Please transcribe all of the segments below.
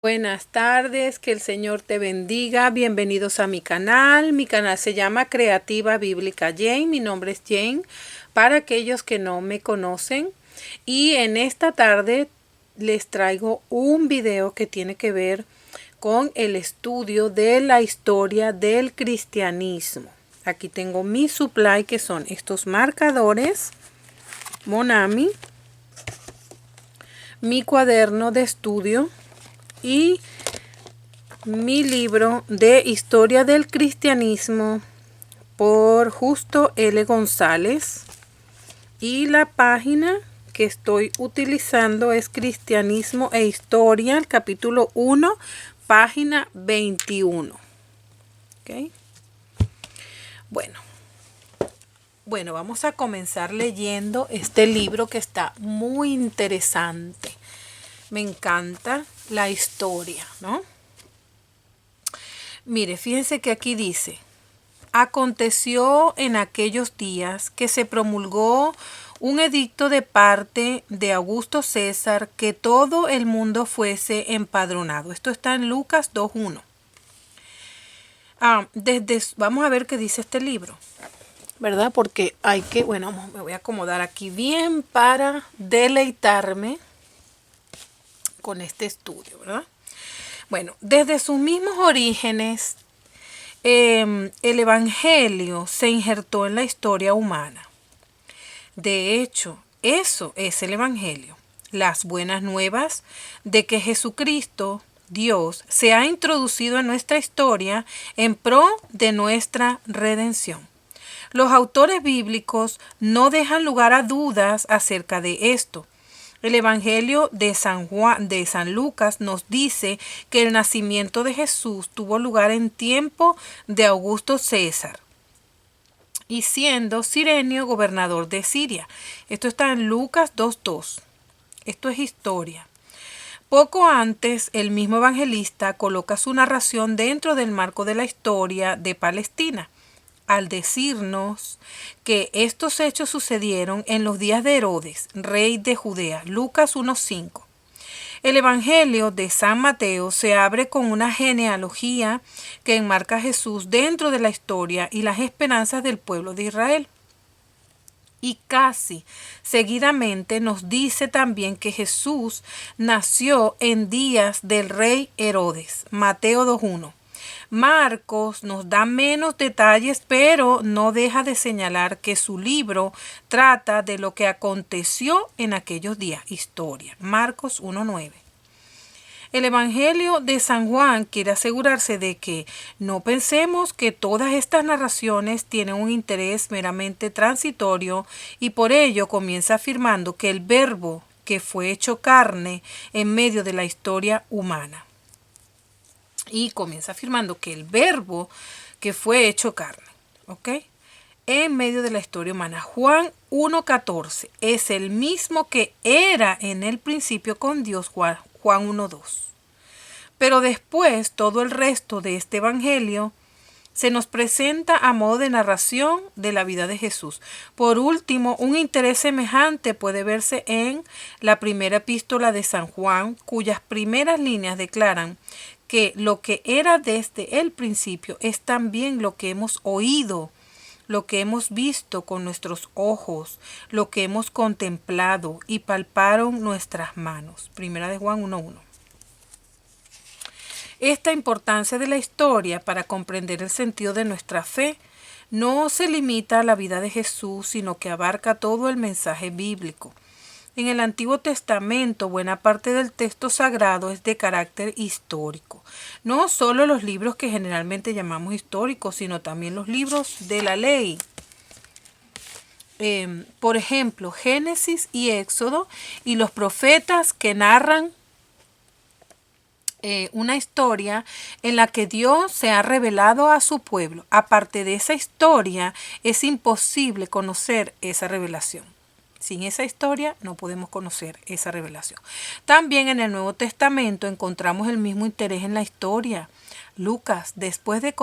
Buenas tardes, que el Señor te bendiga. Bienvenidos a mi canal. Mi canal se llama Creativa Bíblica Jane. Mi nombre es Jane, para aquellos que no me conocen. Y en esta tarde les traigo un video que tiene que ver con el estudio de la historia del cristianismo. Aquí tengo mi supply, que son estos marcadores Monami, mi cuaderno de estudio y mi libro de Historia del Cristianismo por Justo L. González, y la página que estoy utilizando es Cristianismo e Historia, el capítulo 1, página 21. ¿Okay? Bueno, vamos a comenzar leyendo este libro que está muy interesante. Me encanta la historia, ¿no? Mire, fíjense que aquí dice: aconteció en aquellos días que se promulgó un edicto de parte de Augusto César que todo el mundo fuese empadronado. Esto está en Lucas 2:1. Vamos a ver qué dice este libro, ¿verdad? Porque me voy a acomodar aquí bien para deleitarme con este estudio, ¿verdad? Bueno, desde sus mismos orígenes, el Evangelio se injertó en la historia humana. De hecho, eso es el Evangelio: las buenas nuevas de que Jesucristo, Dios, se ha introducido en nuestra historia en pro de nuestra redención. Los autores bíblicos no dejan lugar a dudas acerca de esto. El Evangelio de San Lucas nos dice que el nacimiento de Jesús tuvo lugar en tiempo de Augusto César, y siendo Cirenio gobernador de Siria. Esto está en Lucas 2:2. Esto es historia. Poco antes, el mismo evangelista coloca su narración dentro del marco de la historia de Palestina, al decirnos que estos hechos sucedieron en los días de Herodes, rey de Judea. Lucas 1:5. El Evangelio de San Mateo se abre con una genealogía que enmarca a Jesús dentro de la historia y las esperanzas del pueblo de Israel. Y casi seguidamente nos dice también que Jesús nació en días del rey Herodes. Mateo 2:1. Marcos nos da menos detalles, pero no deja de señalar que su libro trata de lo que aconteció en aquellos días. Historia. Marcos 1:9. El Evangelio de San Juan quiere asegurarse de que no pensemos que todas estas narraciones tienen un interés meramente transitorio, y por ello comienza afirmando que el Verbo que fue hecho carne en medio de la historia humana. Y comienza afirmando que el Verbo que fue hecho carne, ¿ok?, en medio de la historia humana. Juan 1:14 es el mismo que era en el principio con Dios. Juan 1:2. Pero después todo el resto de este evangelio se nos presenta a modo de narración de la vida de Jesús. Por último, un interés semejante puede verse en la primera epístola de San Juan, cuyas primeras líneas declaran que lo que era desde el principio es también lo que hemos oído, lo que hemos visto con nuestros ojos, lo que hemos contemplado y palparon nuestras manos. Primera de Juan 1:1. Esta importancia de la historia para comprender el sentido de nuestra fe no se limita a la vida de Jesús, sino que abarca todo el mensaje bíblico. En el Antiguo Testamento, buena parte del texto sagrado es de carácter histórico. No solo los libros que generalmente llamamos históricos, sino también los libros de la ley. Por ejemplo, Génesis y Éxodo, y los profetas que narran una historia en la que Dios se ha revelado a su pueblo. Aparte de esa historia, es imposible conocer esa revelación. Sin esa historia no podemos conocer esa revelación. También en el Nuevo Testamento encontramos el mismo interés en la historia. Lucas, después de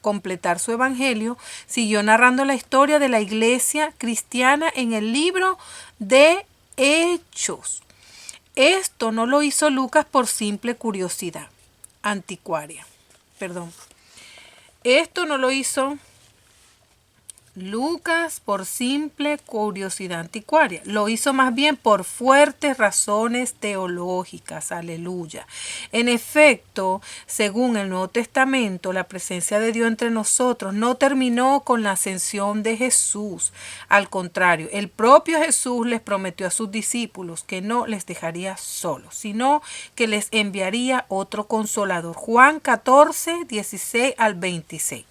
completar su evangelio, siguió narrando la historia de la iglesia cristiana en el libro de Hechos. Esto no lo hizo Lucas por simple curiosidad anticuaria. Esto no lo hizo Lucas por simple curiosidad anticuaria. Lo hizo más bien por fuertes razones teológicas. Aleluya. En efecto, según el Nuevo Testamento, la presencia de Dios entre nosotros no terminó con la ascensión de Jesús. Al contrario, el propio Jesús les prometió a sus discípulos que no les dejaría solos, sino que les enviaría otro consolador. Juan 14, 16 al 26.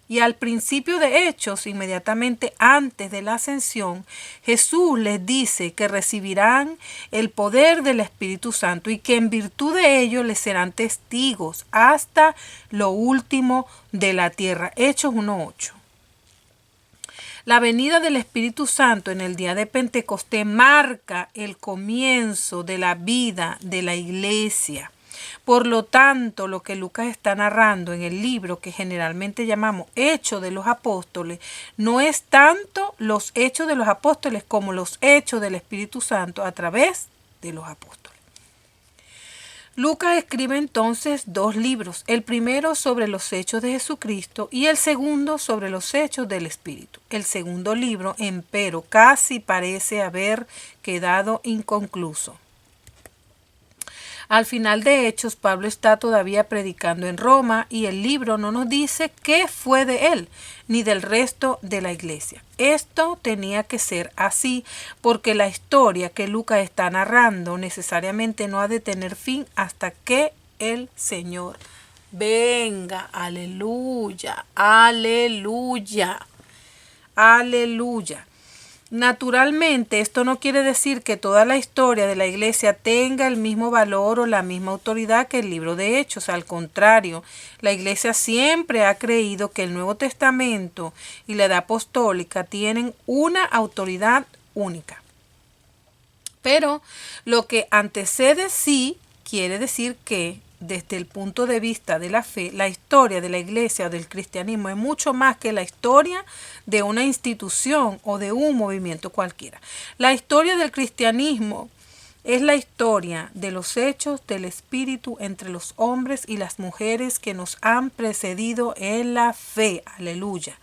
Y al principio de Hechos, inmediatamente antes de la ascensión, Jesús les dice que recibirán el poder del Espíritu Santo y que en virtud de ello les serán testigos hasta lo último de la tierra. Hechos 1:8. La venida del Espíritu Santo en el día de Pentecostés marca el comienzo de la vida de la iglesia. Por lo tanto, lo que Lucas está narrando en el libro que generalmente llamamos Hechos de los Apóstoles, no es tanto los hechos de los apóstoles como los hechos del Espíritu Santo a través de los apóstoles. Lucas escribe entonces 2 libros, el primero sobre los hechos de Jesucristo y el segundo sobre los hechos del Espíritu. El segundo libro, empero, casi parece haber quedado inconcluso. Al final de Hechos, Pablo está todavía predicando en Roma y el libro no nos dice qué fue de él ni del resto de la iglesia. Esto tenía que ser así porque la historia que Lucas está narrando necesariamente no ha de tener fin hasta que el Señor venga. Aleluya, aleluya, aleluya. Naturalmente, esto no quiere decir que toda la historia de la iglesia tenga el mismo valor o la misma autoridad que el libro de Hechos. Al contrario, la iglesia siempre ha creído que el Nuevo Testamento y la Edad Apostólica tienen una autoridad única. Pero lo que antecede sí quiere decir que, desde el punto de vista de la fe, la historia de la iglesia o del cristianismo es mucho más que la historia de una institución o de un movimiento cualquiera. La historia del cristianismo es la historia de los hechos del Espíritu entre los hombres y las mujeres que nos han precedido en la fe. Aleluya.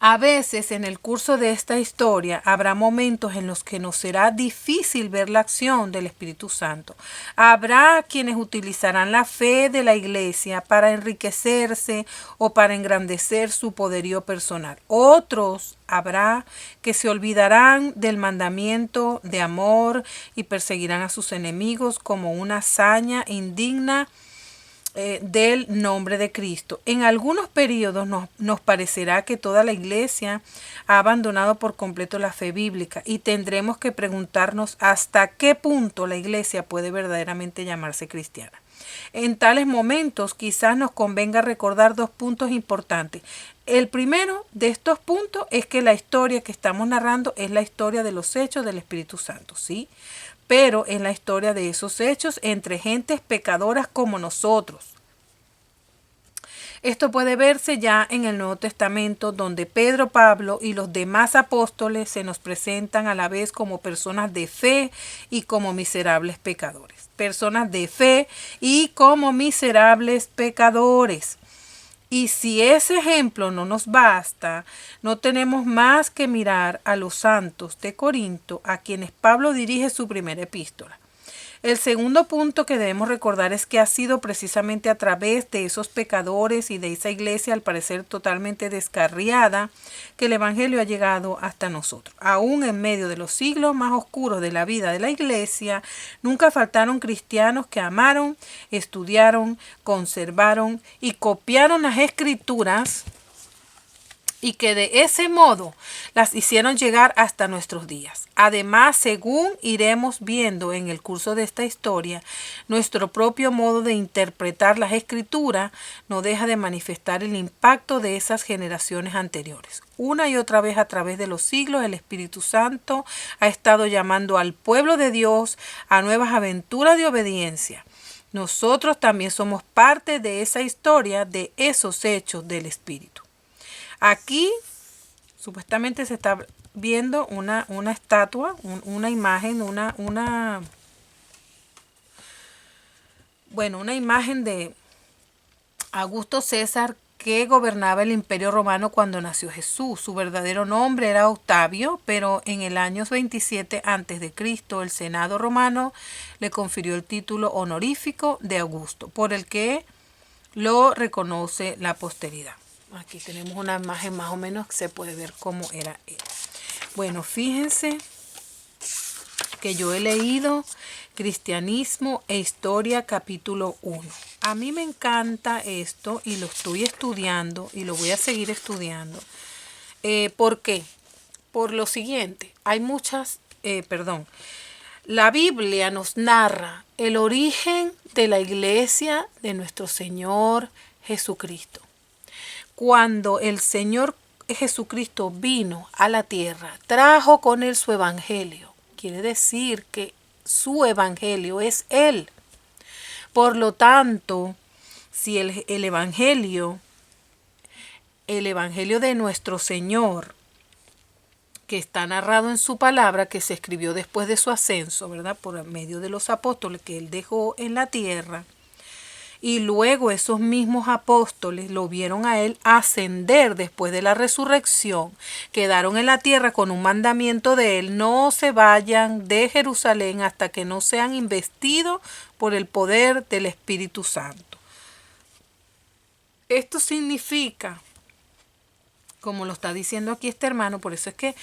A veces en el curso de esta historia habrá momentos en los que nos será difícil ver la acción del Espíritu Santo. Habrá quienes utilizarán la fe de la iglesia para enriquecerse o para engrandecer su poderío personal. Otros habrá que se olvidarán del mandamiento de amor y perseguirán a sus enemigos como una hazaña indigna del nombre de Cristo. En algunos periodos nos parecerá que toda la iglesia ha abandonado por completo la fe bíblica y tendremos que preguntarnos hasta qué punto la iglesia puede verdaderamente llamarse cristiana. En tales momentos quizás nos convenga recordar 2 puntos importantes. El primero de estos puntos es que la historia que estamos narrando es la historia de los hechos del Espíritu Santo, ¿sí? Pero en la historia de esos hechos entre gentes pecadoras como nosotros. Esto puede verse ya en el Nuevo Testamento, donde Pedro, Pablo y los demás apóstoles se nos presentan a la vez como personas de fe y como miserables pecadores. Personas de fe y como miserables pecadores. Y si ese ejemplo no nos basta, no tenemos más que mirar a los santos de Corinto, a quienes Pablo dirige su primera epístola. El segundo punto que debemos recordar es que ha sido precisamente a través de esos pecadores y de esa iglesia, al parecer totalmente descarriada, que el Evangelio ha llegado hasta nosotros. Aún en medio de los siglos más oscuros de la vida de la iglesia, nunca faltaron cristianos que amaron, estudiaron, conservaron y copiaron las Escrituras y que de ese modo las hicieron llegar hasta nuestros días. Además, según iremos viendo en el curso de esta historia, nuestro propio modo de interpretar las Escrituras no deja de manifestar el impacto de esas generaciones anteriores. Una y otra vez a través de los siglos, el Espíritu Santo ha estado llamando al pueblo de Dios a nuevas aventuras de obediencia. Nosotros también somos parte de esa historia, de esos hechos del Espíritu. Aquí supuestamente se está viendo una estatua, una imagen, una imagen de Augusto César, que gobernaba el Imperio Romano cuando nació Jesús. Su verdadero nombre era Octavio, pero en el año 27 a.C. el Senado romano le confirió el título honorífico de Augusto, por el que lo reconoce la posteridad. Aquí tenemos una imagen más o menos que se puede ver cómo era él. Bueno, fíjense que yo he leído Cristianismo e Historia capítulo 1. A mí me encanta esto y lo estoy estudiando y lo voy a seguir estudiando. ¿Por qué? Por lo siguiente, la Biblia nos narra el origen de la iglesia de nuestro Señor Jesucristo. Cuando el Señor Jesucristo vino a la tierra, trajo con él su evangelio. Quiere decir que su evangelio es Él. Por lo tanto, si el evangelio de nuestro Señor, que está narrado en su palabra, que se escribió después de su ascenso, ¿verdad? Por medio de los apóstoles que Él dejó en la tierra, y luego esos mismos apóstoles lo vieron a Él ascender después de la resurrección, quedaron en la tierra con un mandamiento de Él: no se vayan de Jerusalén hasta que no sean investidos por el poder del Espíritu Santo. Esto significa, como lo está diciendo aquí este hermano, por eso es que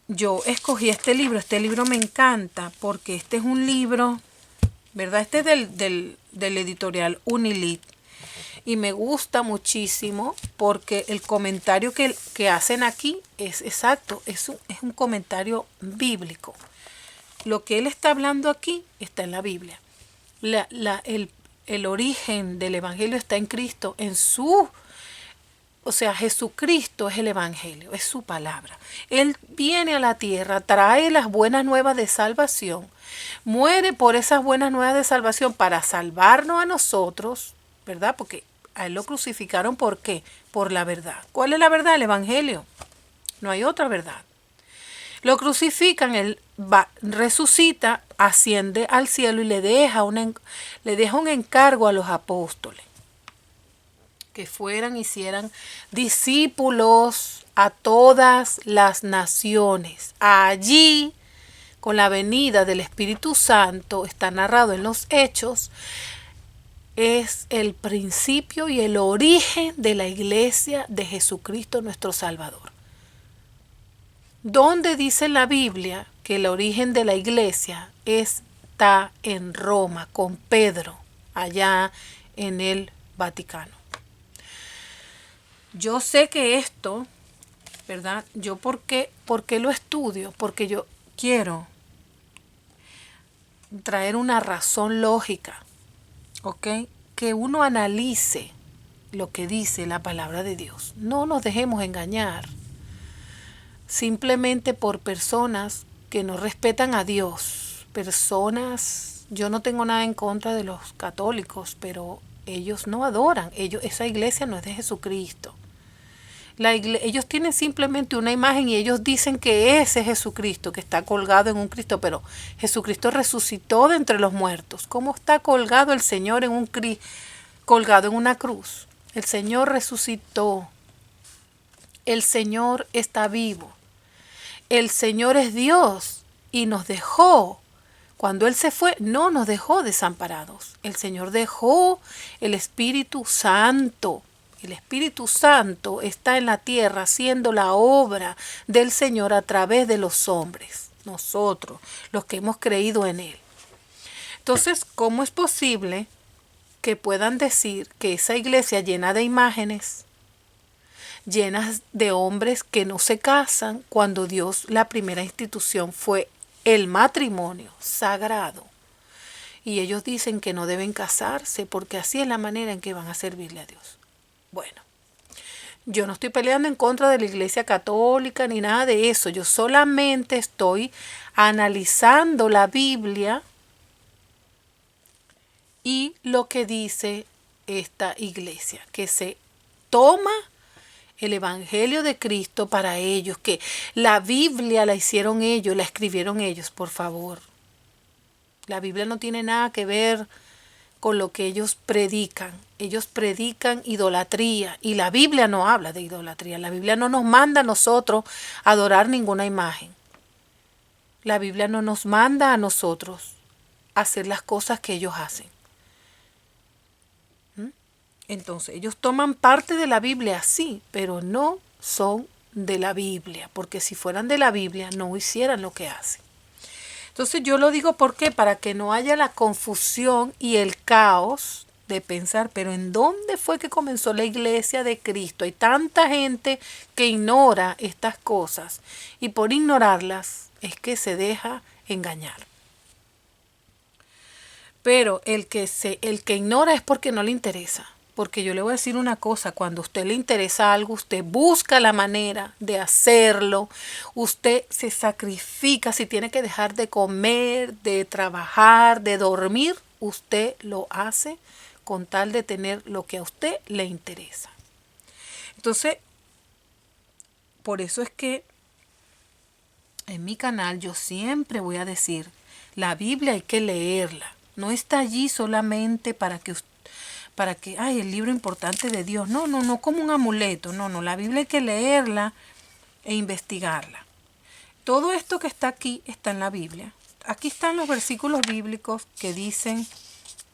yo escogí este libro me encanta, porque este es un libro, ¿verdad? Este es del editorial Unilit, y me gusta muchísimo porque el comentario que hacen aquí es exacto, es un comentario bíblico. Lo que él está hablando aquí está en la Biblia. El origen del evangelio está en Cristo, Jesucristo es el evangelio, es su palabra. Él viene a la tierra, trae las buenas nuevas de salvación, muere por esas buenas nuevas de salvación para salvarnos a nosotros, ¿verdad? Porque a él lo crucificaron, ¿por qué? Por la verdad. ¿Cuál es la verdad? El evangelio. No hay otra verdad. Lo crucifican, él resucita, asciende al cielo y le deja un encargo a los apóstoles, que hicieran discípulos a todas las naciones. Allí, con la venida del Espíritu Santo, está narrado en los Hechos, es el principio y el origen de la iglesia de Jesucristo nuestro Salvador. ¿Dónde dice la Biblia que el origen de la iglesia está en Roma, con Pedro, allá en el Vaticano? Yo sé que esto, ¿verdad? Yo ¿por qué lo estudio? Porque yo quiero traer una razón lógica, ¿ok? Que uno analice lo que dice la palabra de Dios. No nos dejemos engañar simplemente por personas que no respetan a Dios. Yo no tengo nada en contra de los católicos, pero ellos no adoran. Esa iglesia no es de Jesucristo. Ellos tienen simplemente una imagen y ellos dicen que ese es Jesucristo, que está colgado en un Cristo, pero Jesucristo resucitó de entre los muertos. ¿Cómo está colgado el Señor colgado en una cruz? El Señor resucitó. El Señor está vivo. El Señor es Dios y nos dejó. Cuando Él se fue, no nos dejó desamparados. El Señor dejó el Espíritu Santo. El Espíritu Santo está en la tierra haciendo la obra del Señor a través de los hombres, nosotros, los que hemos creído en Él. Entonces, ¿cómo es posible que puedan decir que esa iglesia llena de imágenes, llenas de hombres que no se casan, cuando Dios, la primera institución fue el matrimonio sagrado? Y ellos dicen que no deben casarse porque así es la manera en que van a servirle a Dios. Bueno, yo no estoy peleando en contra de la Iglesia Católica ni nada de eso. Yo solamente estoy analizando la Biblia y lo que dice esta iglesia, que se toma el Evangelio de Cristo para ellos, que la Biblia la hicieron ellos, la escribieron ellos, por favor. La Biblia no tiene nada que ver con lo que ellos predican. Ellos predican idolatría y la Biblia no habla de idolatría. La Biblia no nos manda a nosotros a adorar ninguna imagen. La Biblia no nos manda a nosotros a hacer las cosas que ellos hacen. Entonces, ellos toman parte de la Biblia, sí, pero no son de la Biblia, porque si fueran de la Biblia no hicieran lo que hacen. Entonces yo lo digo ¿por qué? Para que no haya la confusión y el caos de pensar, pero ¿en dónde fue que comenzó la iglesia de Cristo? Hay tanta gente que ignora estas cosas y por ignorarlas es que se deja engañar. Pero el que ignora es porque no le interesa. Porque yo le voy a decir una cosa, cuando a usted le interesa algo, usted busca la manera de hacerlo, usted se sacrifica, si tiene que dejar de comer, de trabajar, de dormir, usted lo hace con tal de tener lo que a usted le interesa. Entonces, por eso es que en mi canal yo siempre voy a decir, la Biblia hay que leerla, no está allí solamente para que ay, el libro importante de Dios. No, como un amuleto. No, la Biblia hay que leerla e investigarla. Todo esto que está aquí está en la Biblia. Aquí están los versículos bíblicos que dicen,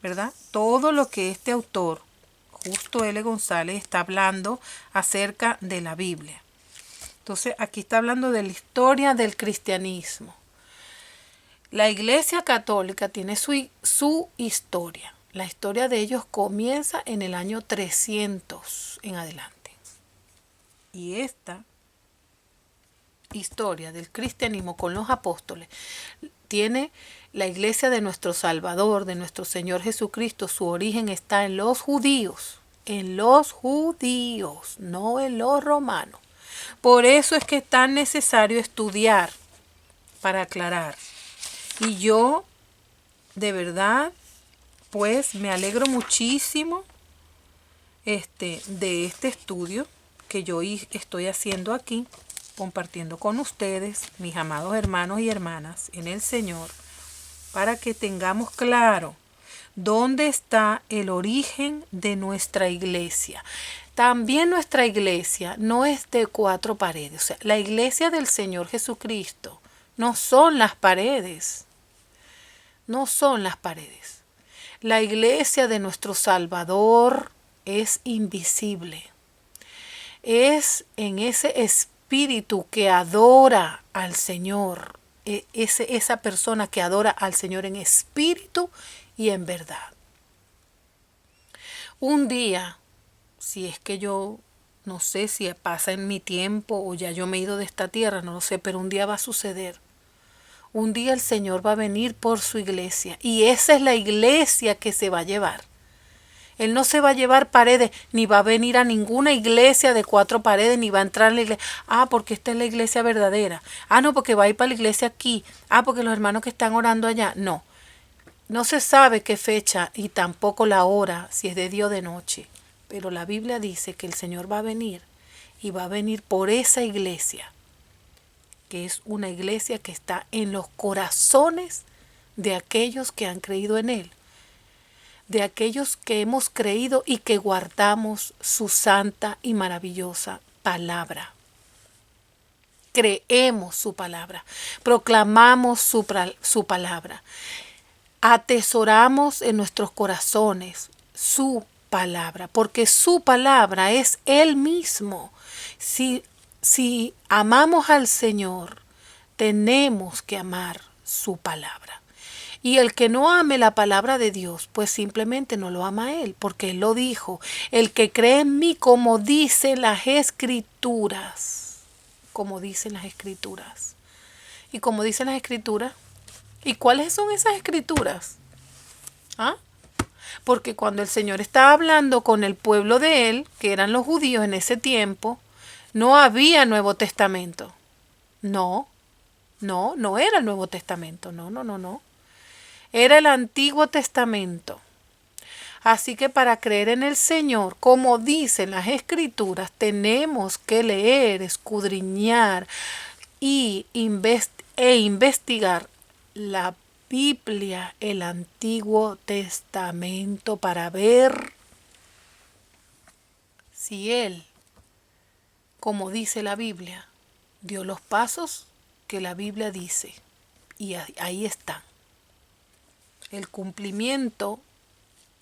¿verdad? Todo lo que este autor, Justo L. González, está hablando acerca de la Biblia. Entonces, aquí está hablando de la historia del cristianismo. La Iglesia Católica tiene su historia. La historia de ellos comienza en el año 300 en adelante. Y esta historia del cristianismo con los apóstoles tiene la iglesia de nuestro Salvador, de nuestro Señor Jesucristo. Su origen está en los judíos, no en los romanos. Por eso es que es tan necesario estudiar para aclarar. Y yo, de verdad, pues me alegro muchísimo de este estudio que yo estoy haciendo aquí, compartiendo con ustedes, mis amados hermanos y hermanas en el Señor, para que tengamos claro dónde está el origen de nuestra iglesia. También nuestra iglesia no es de 4 paredes, o sea, la iglesia del Señor Jesucristo no son las paredes, no son las paredes. La iglesia de nuestro Salvador es invisible. Es en ese espíritu que adora al Señor. Esa persona que adora al Señor en espíritu y en verdad. Un día, si es que yo no sé si pasa en mi tiempo o ya yo me he ido de esta tierra, no lo sé, pero un día va a suceder. Un día el Señor va a venir por su iglesia y esa es la iglesia que se va a llevar. Él no se va a llevar paredes, ni va a venir a ninguna iglesia de 4 paredes, ni va a entrar en la iglesia. Ah, porque esta es la iglesia verdadera. Ah, no, porque va a ir para la iglesia aquí. Ah, porque los hermanos que están orando allá. No, no se sabe qué fecha y tampoco la hora, si es de día o de noche. Pero la Biblia dice que el Señor va a venir y va a venir por esa iglesia, que es una iglesia que está en los corazones de aquellos que han creído en Él, de aquellos que hemos creído y que guardamos su santa y maravillosa palabra. Creemos su palabra, proclamamos su palabra, atesoramos en nuestros corazones su palabra, porque su palabra es Él mismo. Si amamos al Señor, tenemos que amar su palabra. Y el que no ame la palabra de Dios, pues simplemente no lo ama a Él, porque Él lo dijo. El que cree en mí, como dicen las Escrituras. Como dicen las Escrituras. Y como dicen las Escrituras. ¿Y cuáles son esas Escrituras? ¿Ah? Porque cuando el Señor estaba hablando con el pueblo de Él, que eran los judíos en ese tiempo, no había Nuevo Testamento. No era el Nuevo Testamento. No. Era el Antiguo Testamento. Así que para creer en el Señor, como dicen las Escrituras, tenemos que leer, escudriñar e investigar la Biblia, el Antiguo Testamento, para ver si Él, como dice la Biblia, dio los pasos que la Biblia dice. Y ahí están. El cumplimiento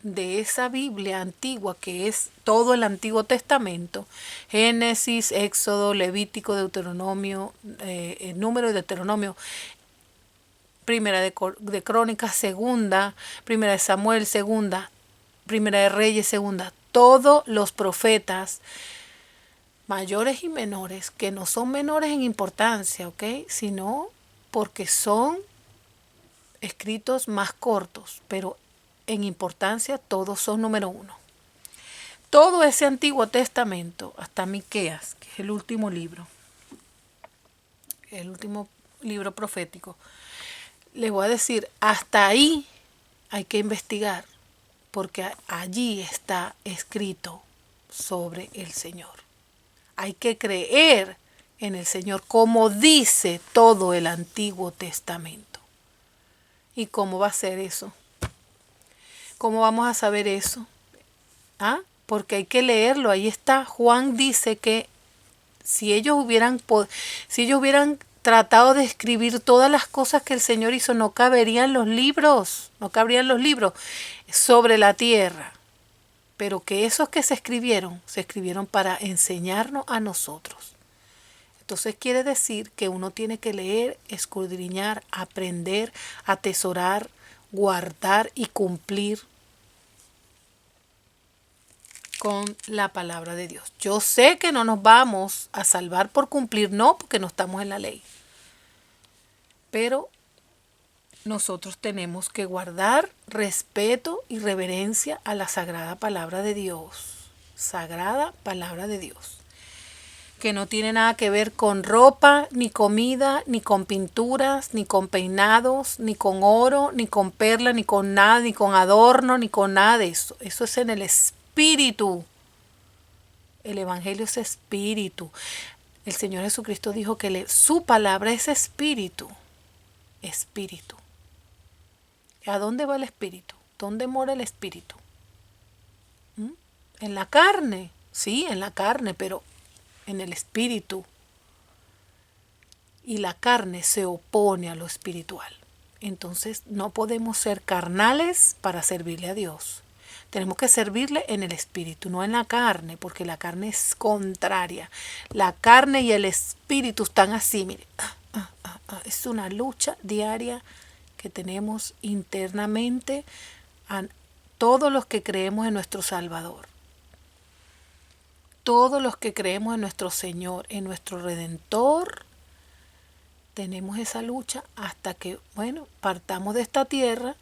de esa Biblia antigua, que es todo el Antiguo Testamento: Génesis, Éxodo, Levítico, Deuteronomio, Número y Deuteronomio, Primera de Crónicas, Segunda, Primera de Samuel, Segunda, Primera de Reyes, Segunda. Todos los profetas, mayores y menores, que no son menores en importancia, ¿ok? Sino porque son escritos más cortos, pero en importancia todos son número uno. Todo ese Antiguo Testamento, hasta Miqueas, que es el último libro profético, les voy a decir, hasta ahí hay que investigar, porque allí está escrito sobre el Señor. Hay que creer en el Señor, como dice todo el Antiguo Testamento. ¿Y cómo va a ser eso? ¿Cómo vamos a saber eso? Porque hay que leerlo, ahí está. Juan dice que si ellos hubieran tratado de escribir todas las cosas que el Señor hizo, no cabrían los libros sobre la tierra. Pero que esos que se escribieron para enseñarnos a nosotros. Entonces quiere decir que uno tiene que leer, escudriñar, aprender, atesorar, guardar y cumplir con la palabra de Dios. Yo sé que no nos vamos a salvar por cumplir, no, porque no estamos en la ley. Pero nosotros tenemos que guardar respeto y reverencia a la sagrada palabra de Dios. Sagrada palabra de Dios. Que no tiene nada que ver con ropa, ni comida, ni con pinturas, ni con peinados, ni con oro, ni con perla, ni con nada, ni con adorno, ni con nada de eso. Eso es en el espíritu. El evangelio es espíritu. El Señor Jesucristo dijo que su palabra es espíritu. Espíritu. ¿A dónde va el espíritu? ¿Dónde mora el espíritu? En la carne. Sí, en la carne, pero en el espíritu. Y la carne se opone a lo espiritual. Entonces no podemos ser carnales para servirle a Dios. Tenemos que servirle en el espíritu, no en la carne, porque la carne es contraria. La carne y el espíritu están así, mire. Es una lucha diaria que tenemos internamente a todos los que creemos en nuestro Salvador. Todos los que creemos en nuestro Señor, en nuestro Redentor, tenemos esa lucha hasta que, partamos de esta tierra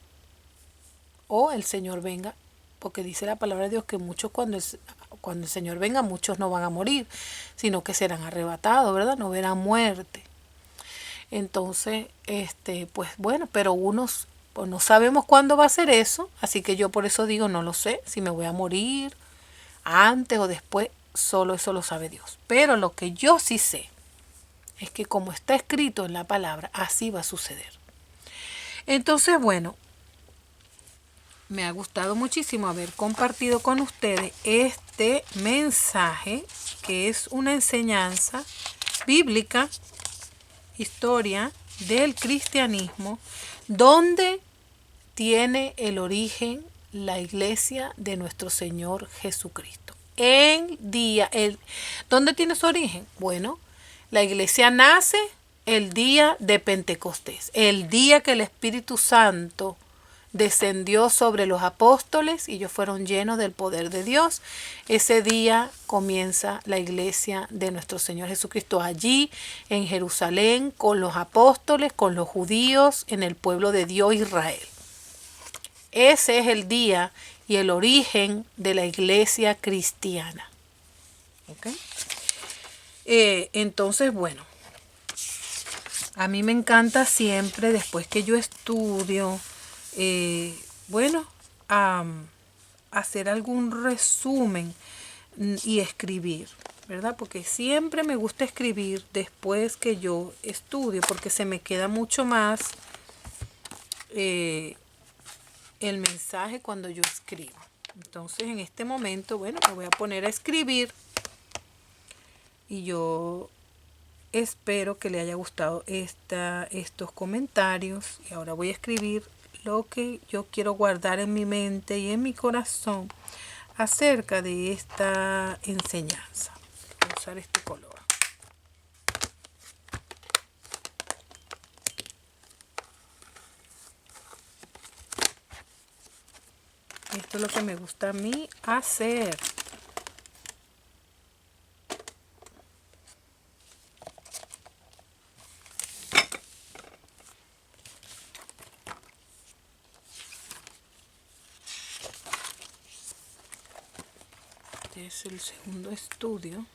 o el Señor venga, porque dice la palabra de Dios que muchos cuando el Señor venga, muchos no van a morir, sino que serán arrebatados, ¿verdad? No verán muerte. Entonces, pero unos pues no sabemos cuándo va a ser eso, así que yo por eso digo, no lo sé, si me voy a morir antes o después. Solo eso lo sabe Dios. Pero lo que yo sí sé es que como está escrito en la palabra, así va a suceder. Entonces, me ha gustado muchísimo haber compartido con ustedes este mensaje, que es una enseñanza bíblica, historia del cristianismo, donde tiene el origen la iglesia de nuestro Señor Jesucristo. ¿Dónde tiene su origen? Bueno, la iglesia nace el día de Pentecostés, el día que el Espíritu Santo descendió sobre los apóstoles y ellos fueron llenos del poder de Dios. Ese día comienza la iglesia de nuestro Señor Jesucristo allí en Jerusalén, con los apóstoles, con los judíos, en el pueblo de Dios Israel. Ese es el día y el origen de la iglesia cristiana. ¿Okay? Entonces, a mí me encanta siempre, después que yo estudio, hacer algún resumen y escribir, ¿verdad? Porque siempre me gusta escribir después que yo estudio, porque se me queda mucho más el mensaje cuando yo escribo. Entonces en este momento, bueno, me voy a poner a escribir y yo espero que le haya gustado estos comentarios. Y ahora voy a escribir lo que yo quiero guardar en mi mente y en mi corazón acerca de esta enseñanza. Voy a usar este color. Esto es lo que me gusta a mí hacer. Este es el segundo estudio.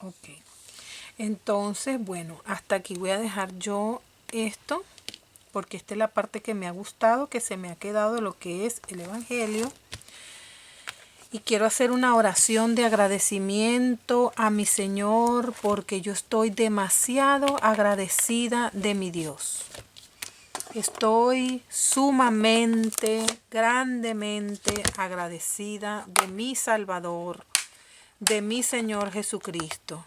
Ok. Entonces, bueno, hasta aquí voy a dejar yo esto, porque esta es la parte que me ha gustado, que se me ha quedado de lo que es el Evangelio. Y quiero hacer una oración de agradecimiento a mi Señor, porque yo estoy demasiado agradecida de mi Dios. Estoy sumamente, grandemente agradecida de mi Salvador, de mi Señor Jesucristo,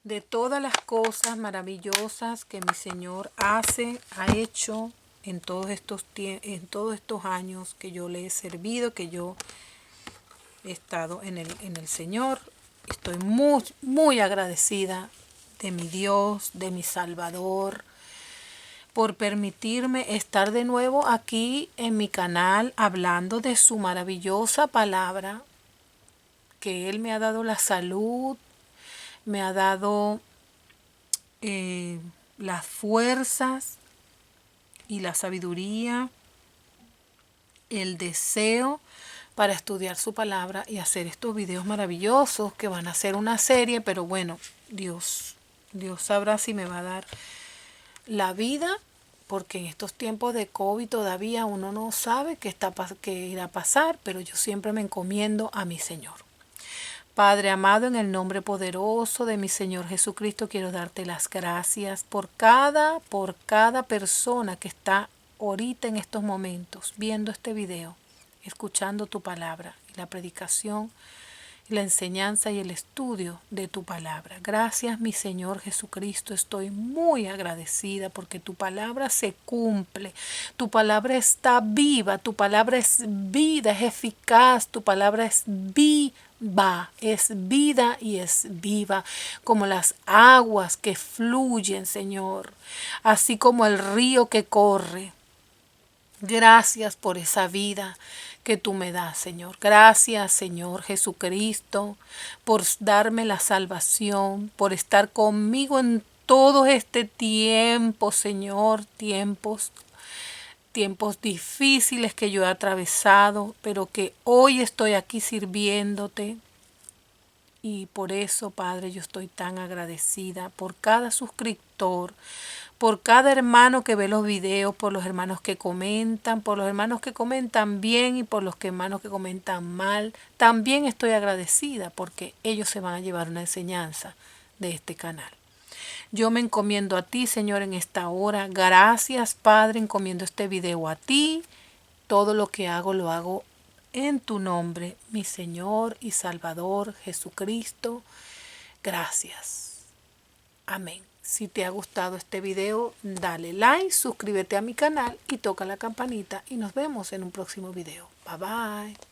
de todas las cosas maravillosas que mi Señor ha hecho en todos estos años que yo le he servido, que yo he estado en el Señor. Estoy muy, muy agradecida de mi Dios, de mi Salvador, por permitirme estar de nuevo aquí en mi canal hablando de su maravillosa palabra, que Él me ha dado la salud, me ha dado las fuerzas y la sabiduría, el deseo para estudiar su palabra y hacer estos videos maravillosos que van a ser una serie, pero bueno, Dios sabrá si me va a dar la vida, porque en estos tiempos de COVID todavía uno no sabe qué irá a pasar, pero yo siempre me encomiendo a mi Señor. Padre amado, en el nombre poderoso de mi Señor Jesucristo, quiero darte las gracias por cada persona que está ahorita en estos momentos viendo este video, escuchando tu palabra y la predicación, la enseñanza y el estudio de tu palabra. Gracias, mi Señor Jesucristo. Estoy muy agradecida porque tu palabra se cumple. Tu palabra está viva. Tu palabra es vida, es eficaz. Tu palabra es viva, es vida y es viva, como las aguas que fluyen, Señor, así como el río que corre. Gracias por esa vida que tú me das, Señor. Gracias, Señor Jesucristo, por darme la salvación, por estar conmigo en todo este tiempo, Señor, tiempos difíciles que yo he atravesado, pero que hoy estoy aquí sirviéndote. Y por eso, Padre, yo estoy tan agradecida por cada suscriptor, por cada hermano que ve los videos, por los hermanos que comentan, por los hermanos que comentan bien y por los hermanos que comentan mal. También estoy agradecida porque ellos se van a llevar una enseñanza de este canal. Yo me encomiendo a ti, Señor, en esta hora. Gracias, Padre, encomiendo este video a ti. Todo lo que hago, lo hago en tu nombre, mi Señor y Salvador Jesucristo. Gracias. Amén. Si te ha gustado este video, dale like, suscríbete a mi canal y toca la campanita y nos vemos en un próximo video. Bye bye.